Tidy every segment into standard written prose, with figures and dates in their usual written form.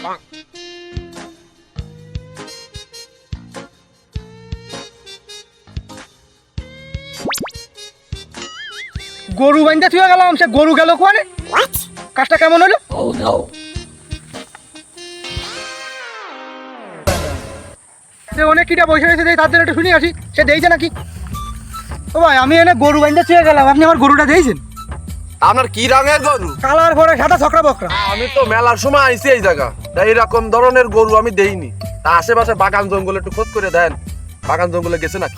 গরু বাইন্দা থুয়ে গেলাম, সে গরু গেল কোয়ানে? কাজটা কেমন হলো? সে অনেক কিটা বসে রয়েছে, তাদের একটু শুনি আসি, সে দিয়েছে নাকি? ও ভাই, আমি এনে গরু বাইন্দা থুয়ে গেলাম, আপনি আমার গরুটা দিয়েছেন? আপনার কি রঙের গরু? কালার পরে সাদা ছকরা বকরা। আমি তো মেলার সময় আইছি এই জায়গা, তাই এরকম ধরনের গরু আমি দেইনি। তা আশেপাশে বাগান জঙ্গলে একটু খোঁজ করে দেন, বাগান জঙ্গলে গেছে নাকি?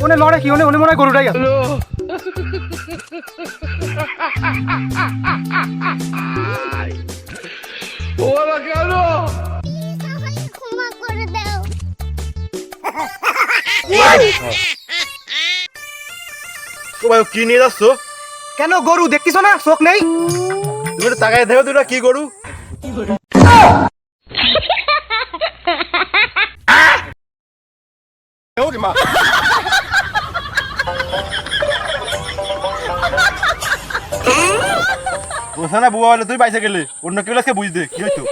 ওনে লড়ে কি, ওনে মনে হয় গরুটাই আছে। ওরা কেন? ক্ষমা করে দাও। তো ভাই কি নিয়ে যাচ্ছ? কেন গরু দেখতেছ না, চোখ নেই? তুমি একটু তাকায় দেখো দুটা কি গরু। বুঝা না বুয়া, তুই বাইসে গেলে অন্য কেউ বুঝতে কি হইতো?